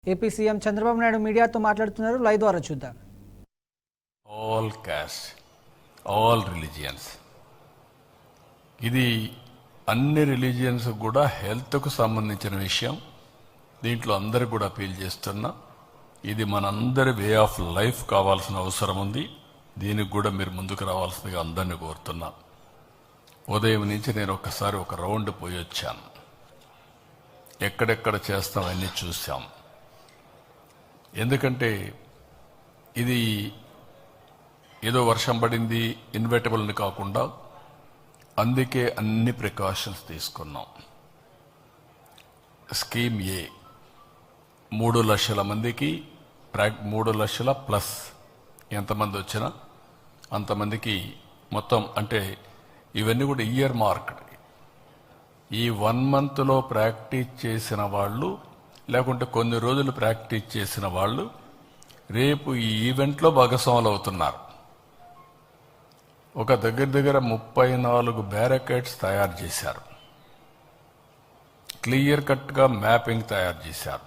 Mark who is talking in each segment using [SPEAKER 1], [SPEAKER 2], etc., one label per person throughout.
[SPEAKER 1] AP CM Chandrababu Naidu మీడియాతో మాట్లాడుతున్నారు. Live ద్వారా చూద్దాం.
[SPEAKER 2] ఆల్ కాస్ట్, ఆల్ రిలీజియన్స్, ఇది అన్ని రిలీజియన్స్ కూడా హెల్త్కు సంబంధించిన విషయం. దీంట్లో అందరు కూడా అపీల్ చేస్తున్నా, ఇది మనందరి వే ఆఫ్ లైఫ్ కావాల్సిన అవసరం ఉంది. దీనికి కూడా మీరు ముందుకు రావాల్సిందిగా అందరినీ కోరుతున్నా. ఉదయం నుంచి నేను ఒక్కసారి ఒక రౌండ్ పోయి వచ్చాను. ఎక్కడెక్కడ చేస్తాం అన్నీ చూసాం. ఎందుకంటే ఇది ఏదో వర్షం పడింది ఇన్వెటబుల్ని కాకుండా, అందుకే అన్ని ప్రికాషన్స్ తీసుకున్నాం. స్కీమ్ ఏ 3 లక్షల మందికి 3 లక్షల ప్లస్ ఎంతమంది వచ్చినా అంతమందికి మొత్తం, అంటే ఇవన్నీ కూడా ఇయర్ మార్క్డ్. ఈ 1 మంత్లో ప్రాక్టీస్ చేసిన వాళ్ళు, లేకుంటే కొన్ని రోజులు ప్రాక్టీస్ చేసిన వాళ్ళు రేపు ఈ ఈవెంట్లో భాగస్వాములు అవుతున్నారు. ఒక దగ్గర 34 బ్యారికేడ్స్ తయారు చేశారు. క్లియర్ కట్గా మ్యాపింగ్ తయారు చేశారు.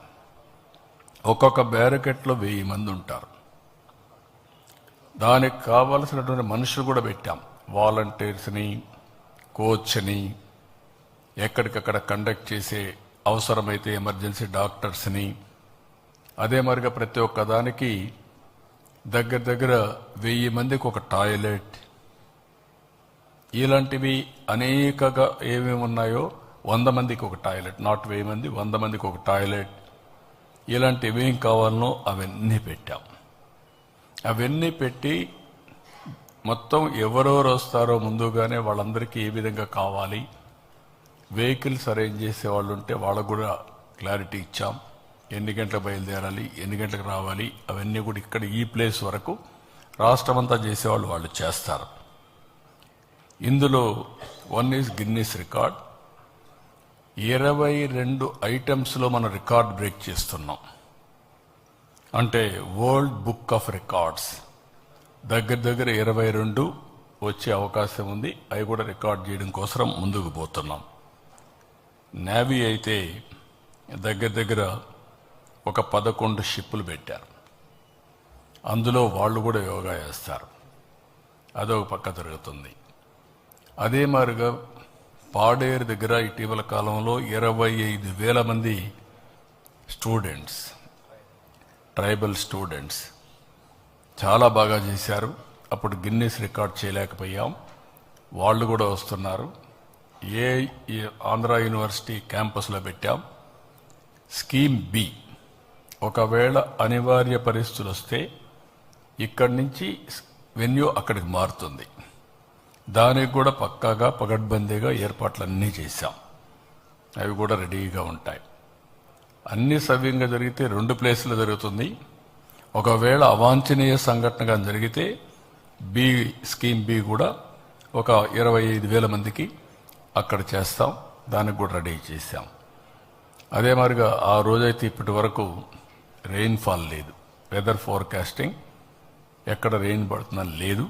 [SPEAKER 2] ఒక్కొక్క బ్యారికేడ్లో 1000 మంది ఉంటారు. దానికి కావలసినటువంటి మనుషులు కూడా పెట్టాం. వాలంటీర్స్ని, కోచ్ని, ఎక్కడికక్కడ కండక్ట్ చేసే అవసరమైతే ఎమర్జెన్సీ డాక్టర్స్ని, అదే మరిగా ప్రతి ఒక్క దానికి దగ్గర 1000 మందికి ఒక టాయిలెట్, ఇలాంటివి అనేకగా ఏమేమి ఉన్నాయో 100 మందికి ఒక టాయిలెట్, నాట్ 1000 మంది, 100 మందికి ఒక టాయిలెట్, ఇలాంటివి ఏం కావాలనో అవన్నీ పెట్టాం. అవన్నీ పెట్టి మొత్తం ఎవరెవరు వస్తారో ముందుగానే వాళ్ళందరికీ ఏ విధంగా కావాలి, వెహికల్స్ అరేంజ్ చేసే వాళ్ళు ఉంటే వాళ్ళకు కూడా క్లారిటీ ఇచ్చాం. ఎన్ని గంటలకు బయలుదేరాలి, ఎన్ని గంటలకు రావాలి, అవన్నీ కూడా ఇక్కడ ఈ ప్లేస్ వరకు రాష్ట్రమంతా చేసేవాళ్ళు వాళ్ళు చేస్తారు. ఇందులో 1 ఈజ్ గిన్నీస్ రికార్డ్. 22 ఐటమ్స్లో మనం రికార్డ్ బ్రేక్ చేస్తున్నాం. అంటే వరల్డ్ బుక్ ఆఫ్ రికార్డ్స్ దగ్గర 22 వచ్చే అవకాశం ఉంది. అవి కూడా రికార్డ్ చేయడం కోసం ముందుకు పోతున్నాం. నేవీ అయితే దగ్గర ఒక 11 షిప్పులు పెట్టారు. అందులో వాళ్ళు కూడా యోగా చేస్తారు. అదొక పక్క జరుగుతుంది. అదే మాదిరిగా పాడేరు దగ్గర ఇటీవల కాలంలో 25,000 మంది స్టూడెంట్స్, ట్రైబల్ స్టూడెంట్స్ చాలా బాగా చేశారు. అప్పుడు గిన్నీస్ రికార్డ్ చేయలేకపోయాం. వాళ్ళు కూడా వస్తున్నారు. ఆంధ్ర యూనివర్సిటీ క్యాంపస్లో పెట్టాం. స్కీమ్ బి, ఒకవేళ అనివార్య పరిస్థితులు వస్తే ఇక్కడి నుంచి వెన్యూ అక్కడికి మారుతుంది. దానికి కూడా పక్కాగా పగడ్బందీగా ఏర్పాట్లన్నీ చేశాం. అవి కూడా రెడీగా ఉంటాయి. అన్ని సవ్యంగా జరిగితే 2 ప్లేసులు జరుగుతుంది. ఒకవేళ అవాంఛనీయ సంఘటనగా జరిగితే స్కీమ్ బి కూడా ఒక 25,000 మందికి అక్కడ చేస్తాం. దానికి కూడా రెడీ చేశాం. అదే మాదిరిగా ఆ రోజైతే ఇప్పటి వరకు రెయిన్ఫాల్ లేదు. వెదర్ ఫోర్కాస్టింగ్ ఎక్కడ రెయిన్ పడుతున్నా లేదు.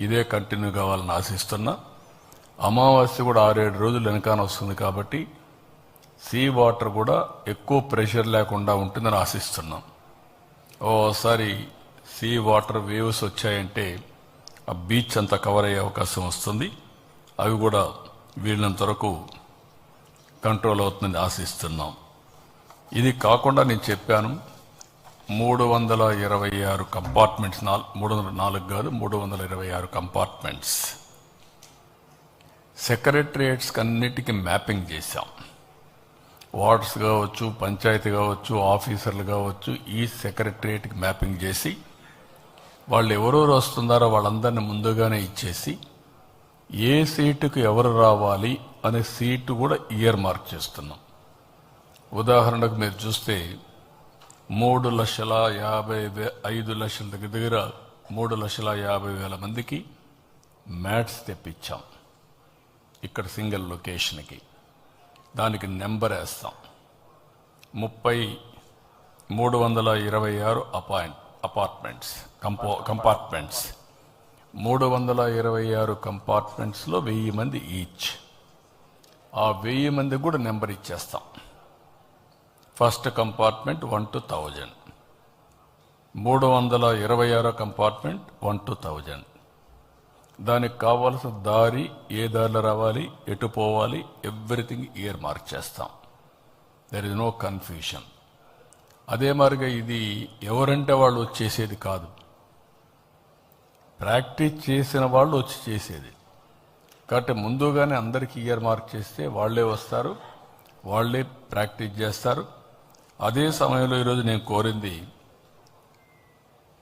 [SPEAKER 2] ఇదే కంటిన్యూ కావాలని ఆశిస్తున్నా. అమావాస్య కూడా 6-7 రోజులు వెనకాన వస్తుంది కాబట్టి సీ వాటర్ కూడా ఎక్కువ ప్రెషర్ లేకుండా ఉంటుందని ఆశిస్తున్నాం. ఓసారి సీ వాటర్ వేవ్స్ వచ్చాయంటే ఆ బీచ్ అంతా కవర్ అయ్యే అవకాశం వస్తుంది. అవి కూడా వీళ్ళంత వరకు కంట్రోల్ అవుతుందని ఆశిస్తున్నాం. ఇది కాకుండా నేను చెప్పాను 326 కంపార్ట్మెంట్స్, 304 కాదు 326 కంపార్ట్మెంట్స్ సెక్రటరియేట్స్కి అన్నిటికీ మ్యాపింగ్ చేశాం. వార్డ్స్ కావచ్చు, పంచాయతీ కావచ్చు, ఆఫీసర్లు కావచ్చు, ఈ సెక్రటరియేట్కి మ్యాపింగ్ చేసి వాళ్ళు ఎవరెవరు వస్తున్నారో వాళ్ళందరినీ ముందుగానే ఇచ్చేసి ఏ సీటుకు ఎవరు రావాలి అనే సీటు కూడా ఇయర్ మార్క్ చేస్తున్నాం. ఉదాహరణకు మీరు చూస్తే 3,55,000 దగ్గర 3,50,000 మందికి మ్యాట్స్ తెప్పించాం. ఇక్కడ సింగిల్ లొకేషన్కి దానికి నెంబర్ వేస్తాం. 326 అపార్ట్మెంట్స్, కంపార్ట్మెంట్స్, 326 కంపార్ట్మెంట్స్లో 1000 మంది ఈచ్. ఆ 1000 మందికి కూడా నెంబర్ ఇచ్చేస్తాం. First compartment 1 to 1000, 326 compartment 1 to 1000. దానికి కావాల్సిన దారి, ఏ దారిలో రావాలి, ఎటు పోవాలి, ఎవ్రీథింగ్ ఇయర్ మార్క్ చేస్తాం. There is no confusion. అదే మాదిరిగా ఇది ఎవరంటే వాళ్ళు వచ్చేసేది కాదు, ప్రాక్టీస్ చేసిన వాళ్ళు వచ్చి చేసేది. కాబట్టి ముందుగానే అందరికీ ఇయర్ మార్క్ చేస్తే వాళ్ళే వస్తారు, వాళ్ళే ప్రాక్టీస్ చేస్తారు. అదే సమయంలో ఈరోజు నేను కోరింది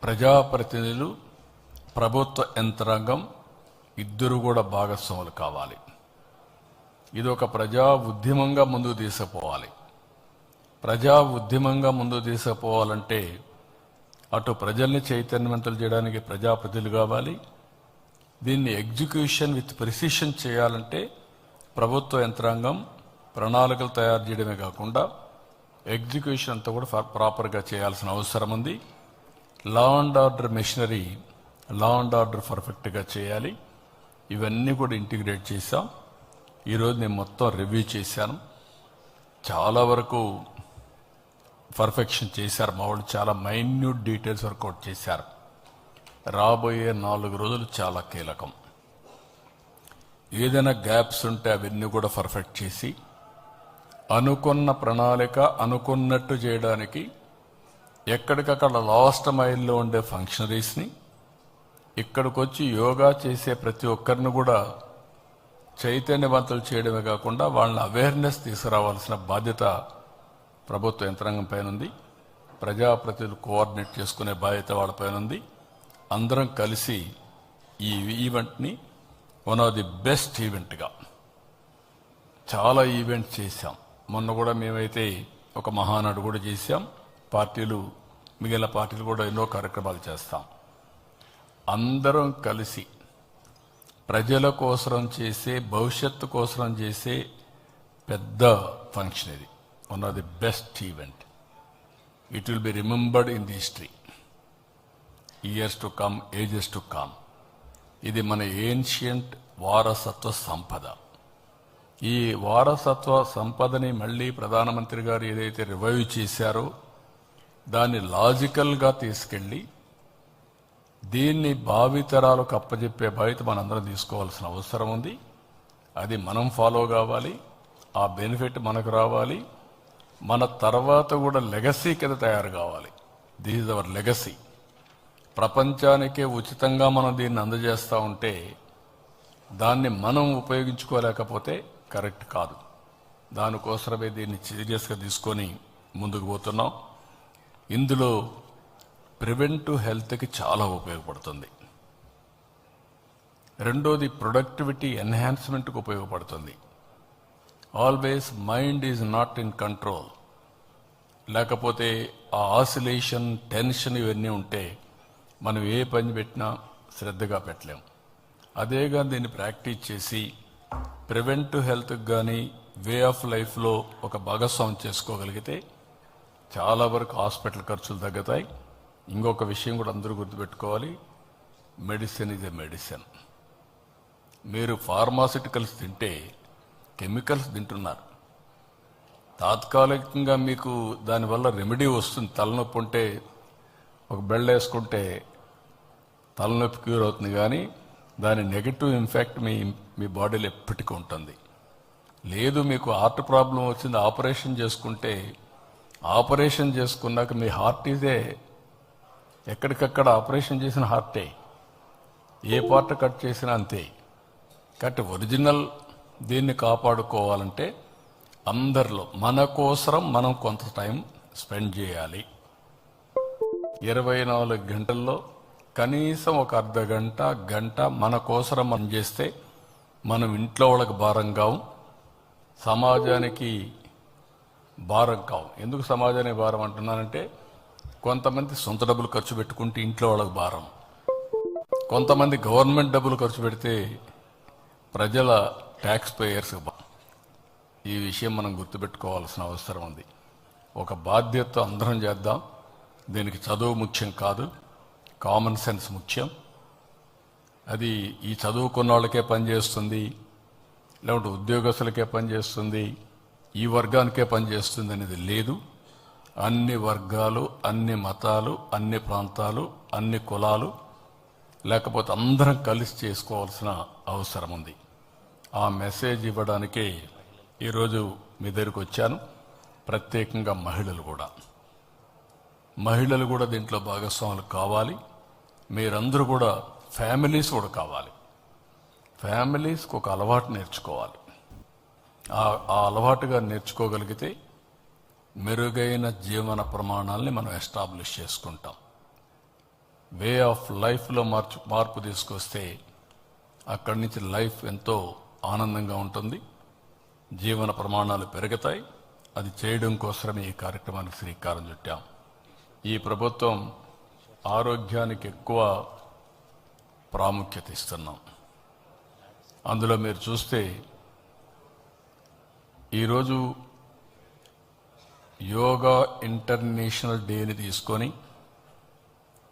[SPEAKER 2] ప్రజాప్రతినిధులు, ప్రభుత్వ యంత్రాంగం ఇద్దరు కూడా భాగస్వాములు కావాలి. ఇది ఒక ప్రజా ఉద్యమంగా ముందుకు తీసుకుపోవాలి. ప్రజా ఉద్యమంగా ముందుకు తీసుకుపోవాలంటే అటు ప్రజల్ని చైతన్యవంతులు చేయడానికి ప్రజాప్రతినిధులు కావాలి. దీన్ని ఎగ్జిక్యూషన్ విత్ ప్రిసిషన్ చేయాలంటే ప్రభుత్వ యంత్రాంగం ప్రణాళికలు తయారు చేయడమే కాకుండా ఎగ్జిక్యూషన్ అంతా కూడా ప్రాపర్గా చేయాల్సిన అవసరం ఉంది. Law and order machinery, law and order పర్ఫెక్ట్గా చేయాలి. ఇవన్నీ కూడా ఇంటిగ్రేట్ చేశాం. ఈరోజు నేను మొత్తం రివ్యూ చేశాను. చాలా వరకు పర్ఫెక్షన్ చేశారు మా వాళ్ళు, చాలా మైన్యూట్ డీటెయిల్స్ వర్కౌట్ చేశారు. రాబోయే 4 రోజులు చాలా కీలకం. ఏదైనా గ్యాప్స్ ఉంటే అవన్నీ కూడా పర్ఫెక్ట్ చేసి అనుకున్న ప్రణాళిక అనుకున్నట్టు చేయడానికి ఎక్కడికక్కడ లాస్ట్ మైల్లో ఉండే ఫంక్షనరీస్ని ఇక్కడికి వచ్చి యోగా చేసే ప్రతి ఒక్కరిని కూడా చైతన్యవంతులు చేయడమే కాకుండా వాళ్ళని అవేర్నెస్ తీసుకురావాల్సిన బాధ్యత ప్రభుత్వ యంత్రాంగం పైన ఉంది. ప్రజాప్రతినిధులు కోఆర్డినేట్ చేసుకునే బాధ్యత వాళ్ళపైన ఉంది. అందరం కలిసి ఈ ఈవెంట్ని వన్ ఆఫ్ ది బెస్ట్ ఈవెంట్గా, చాలా ఈవెంట్స్ చేశాం. మొన్న కూడా మేమైతే ఒక మహానాడు కూడా చేశాం. పార్టీలు, మిగిలిన పార్టీలు కూడా ఎన్నో కార్యక్రమాలు చేస్తాం. అందరం కలిసి ప్రజల కోసం చేసే, భవిష్యత్తు కోసం చేసే పెద్ద ఫంక్షన్ ఇది. One of the best event. It will be remembered in the history, years to come, ages to come. ఇది మన ఏన్షియంట్ వారసత్వ సంపద. ఈ వారసత్వ సంపదని మళ్ళీ ప్రధానమంత్రి గారు ఏదైతే రివైవ్ చేశారో దాన్ని లాజికల్గా తీసుకెళ్ళి దీన్ని భావితరాలకు అప్పజెప్పే బాధ్యత మనందరం తీసుకోవాల్సిన అవసరం ఉంది. అది మనం ఫాలో కావాలి. ఆ బెనిఫిట్ మనకు రావాలి. మన తర్వాత కూడా లెగసీ కింద తయారు కావాలి. This is our legacy. ప్రపంచానికే ఉచితంగా మనం దీన్ని అందజేస్తూ ఉంటే దాన్ని మనం ఉపయోగించుకోలేకపోతే కరెక్ట్ కాదు. దానికోసమే దీన్ని సీరియస్గా తీసుకొని ముందుకు పోతున్నాం. ఇందులో ప్రివెంటివ్ హెల్త్కి చాలా ఉపయోగపడుతుంది. రెండోది ప్రొడక్టివిటీ ఎన్హాన్స్మెంట్కి ఉపయోగపడుతుంది. Always mind is not in control. లేకపోతే ఆ ఆసిలేషన్, టెన్షన్ ఇవన్నీ ఉంటే మనం ఏ పని పెట్టినా శ్రద్ధగా పెట్టలేం. అదేగా దీన్ని ప్రాక్టీస్ చేసి ప్రివెంటివ్ హెల్త్కి కానీ వే ఆఫ్ లైఫ్లో ఒక భాగస్వామ్యం చేసుకోగలిగితే చాలా వరకు హాస్పిటల్ ఖర్చులు తగ్గుతాయి. ఇంకొక విషయం కూడా అందరూ గుర్తుపెట్టుకోవాలి, మెడిసిన్ ఈజ్ ఎ మెడిసిన్. మీరు ఫార్మాసిటికల్స్ తింటే కెమికల్స్ తింటున్నారు. తాత్కాలికంగా మీకు దానివల్ల రెమెడీ వస్తుంది. తలనొప్పి ఉంటే ఒక బెల్ట్ వేసుకుంటే తలనొప్పి క్యూర్ అవుతుంది, కానీ దాని నెగటివ్ ఇంపాక్ట్ మీ బాడీలో ఎప్పటికీ ఉంటుంది. లేదు మీకు హార్ట్ ప్రాబ్లం వచ్చింది, ఆపరేషన్ చేసుకుంటే ఆపరేషన్ చేసుకున్నాక మీ హార్ట్ ఇదే ఎక్కడికక్కడ ఆపరేషన్ చేసిన హార్టే, ఏ పార్ట్ కట్ చేసినా అంతే. కాబట్టి ఒరిజినల్ దీన్ని కాపాడుకోవాలంటే అందరిలో మన కోసం మనం కొంత టైం స్పెండ్ చేయాలి. 24 గంటల్లో కనీసం ఒక అర్ధ గంట, గంట మన కోసం మనం చేస్తే మనం ఇంట్లో వాళ్ళకి భారం కావు, సమాజానికి భారం కావు. ఎందుకు సమాజానికి భారం అంటున్నానంటే కొంతమంది సొంత డబ్బులు ఖర్చు పెట్టుకుంటే ఇంట్లో వాళ్ళకి భారం, కొంతమంది గవర్నమెంట్ డబ్బులు ఖర్చు పెడితే ప్రజల ట్యాక్స్ పేయర్స్. ఈ విషయం మనం గుర్తుపెట్టుకోవాల్సిన అవసరం ఉంది. ఒక బాధ్యత అందరం చేద్దాం. దీనికి చదువు ముఖ్యం కాదు, కామన్ సెన్స్ ముఖ్యం. అది ఈ చదువుకున్న వాళ్ళకే పనిచేస్తుంది, లేకుంటే ఉద్యోగస్తులకే పనిచేస్తుంది, ఈ వర్గానికే పనిచేస్తుంది అనేది లేదు. అన్ని వర్గాలు, అన్ని మతాలు, అన్ని ప్రాంతాలు, అన్ని కులాలు, లేకపోతే అందరం కలిసి చేసుకోవాల్సిన అవసరం ఉంది. ఆ మెసేజ్ ఇవ్వడానికే ఈరోజు మీ దగ్గరికి వచ్చాను. ప్రత్యేకంగా మహిళలు కూడా దీంట్లో భాగస్వాములు కావాలి. మీరందరూ కూడా ఫ్యామిలీస్ కూడా కావాలి. ఫ్యామిలీస్కి ఒక అలవాటు నేర్చుకోవాలి. ఆ అలవాటుగా నేర్చుకోగలిగితే మెరుగైన జీవన ప్రమాణాలని మనం ఎస్టాబ్లిష్ చేసుకుంటాం. వే ఆఫ్ లైఫ్లో మార్పు తీసుకొస్తే అక్కడి నుంచి లైఫ్ ఎంతో ఆనందంగా ఉంటుంది, జీవన ప్రమాణాలు పెరుగుతాయి. అది చేయడం కోసమే ఈ కార్యక్రమానికి శ్రీకారం చుట్టాం. ఈ ప్రభుత్వం ఆరోగ్యానికి ఎక్కువ ప్రాముఖ్యత ఇస్తున్నాం. అందులో మీరు చూస్తే ఈరోజు యోగా ఇంటర్నేషనల్ డేని తీసుకొని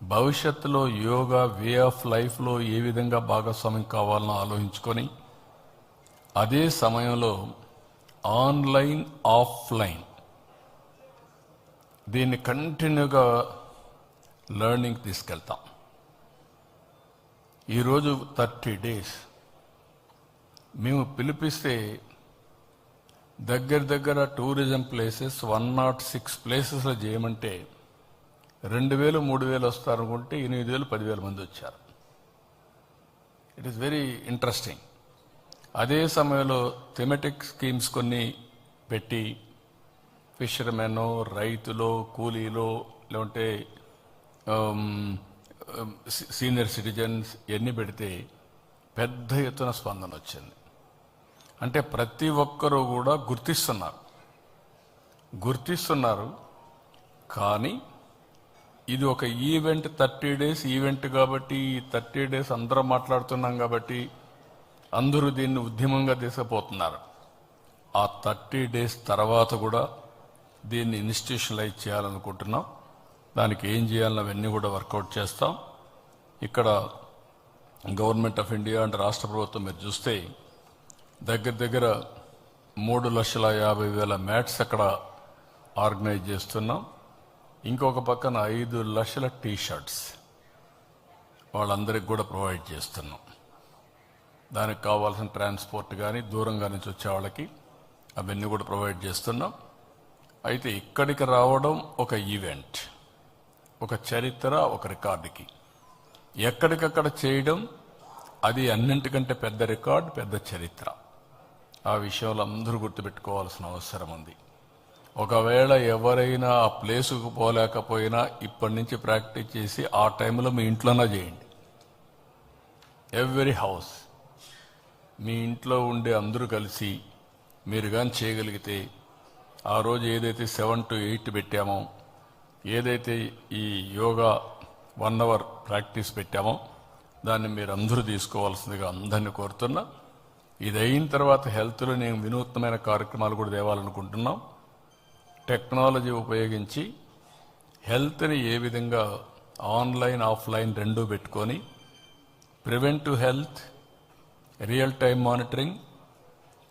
[SPEAKER 2] భవిష్యత్తులో యోగా వే ఆఫ్ లైఫ్లో ఏ విధంగా భాగస్వామ్యం కావాలనో ఆలోచించుకొని అదే సమయంలో ఆన్లైన్ ఆఫ్లైన్ దీన్ని కంటిన్యూగా లెర్నింగ్ తీసుకెళ్తాం. ఈరోజు 30 days మేము పిలిపిస్తే దగ్గర టూరిజం ప్లేసెస్ 106 ప్లేసెస్లో చేయమంటే 2,000 3,000 వస్తారనుకుంటే 8,000 10,000 మంది వచ్చారు. It is very interesting. అదే సమయంలో థెమెటిక్ స్కీమ్స్ కొన్ని పెట్టి ఫిషర్మెన్, రైతులు, కూలీలు, లేకుంటే సీనియర్ సిటిజన్స్ ఎన్ని పెడితే పెద్ద ఎత్తున స్పందన వచ్చింది. అంటే ప్రతి ఒక్కరూ కూడా గుర్తిస్తున్నారు. కానీ ఇది ఒక ఈవెంట్, 30 days ఈవెంట్ కాబట్టి ఈ 30 days అందరం మాట్లాడుతున్నాం కాబట్టి అందరూ దీన్ని ఉద్యమంగా తీసుకుపోతున్నారు. ఆ 30 days తర్వాత కూడా దీన్ని ఇన్స్టిట్యూషనలైజ్ చేయాలనుకుంటున్నాం. దానికి ఏం చేయాలని అవన్నీ కూడా వర్కౌట్ చేస్తాం. ఇక్కడ గవర్నమెంట్ ఆఫ్ ఇండియా అంటే రాష్ట్ర ప్రభుత్వం మీరు చూస్తే దగ్గర 3,50,000 మ్యాట్స్ అక్కడ ఆర్గనైజ్ చేస్తున్నాం. ఇంకొక పక్కన 5 లక్షల టీ-షర్ట్స్ వాళ్ళందరికీ కూడా ప్రొవైడ్ చేస్తున్నాం. దానికి కావాల్సిన ట్రాన్స్పోర్ట్ కానీ దూరంగా నుంచి వచ్చే వాళ్ళకి అవన్నీ కూడా ప్రొవైడ్ చేస్తున్నాం. అయితే ఇక్కడికి రావడం ఒక ఈవెంట్, ఒక చరిత్ర, ఒక రికార్డుకి. ఎక్కడికక్కడ చేయడం అది అన్నింటికంటే పెద్ద రికార్డు, పెద్ద చరిత్ర. ఆ విషయంలో అందరూ గుర్తుపెట్టుకోవాల్సిన అవసరం ఉంది. ఒకవేళ ఎవరైనా ఆ ప్లేసుకు పోలేకపోయినా ఇప్పటి నుంచి ప్రాక్టీస్ చేసి ఆ టైంలో మీ ఇంట్లోనే చేయండి. ఎవ్రీ హౌస్ మీ ఇంట్లో ఉండే అందరూ కలిసి మీరు కానీ చేయగలిగితే ఆ రోజు ఏదైతే 7 to 8 పెట్టామో, ఏదైతే ఈ యోగా 1 hour ప్రాక్టీస్ పెట్టామో దాన్ని మీరు అందరూ తీసుకోవాల్సిందిగా అందరినీ కోరుతున్నా. ఇది అయిన తర్వాత హెల్త్లో నేను వినూత్నమైన కార్యక్రమాలు కూడా తేవాలనుకుంటున్నాం. టెక్నాలజీ ఉపయోగించి హెల్త్ని ఏ విధంగా ఆన్లైన్ ఆఫ్లైన్ రెండూ పెట్టుకొని preventive health, real time monitoring,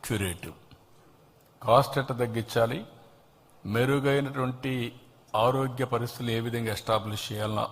[SPEAKER 2] curative, cost ఎట్ట తగ్గించాలి, మెరుగైనటువంటి ఆరోగ్య పరిస్థితులు ఏ విధంగా ఎస్టాబ్లిష్ చేయాలన్న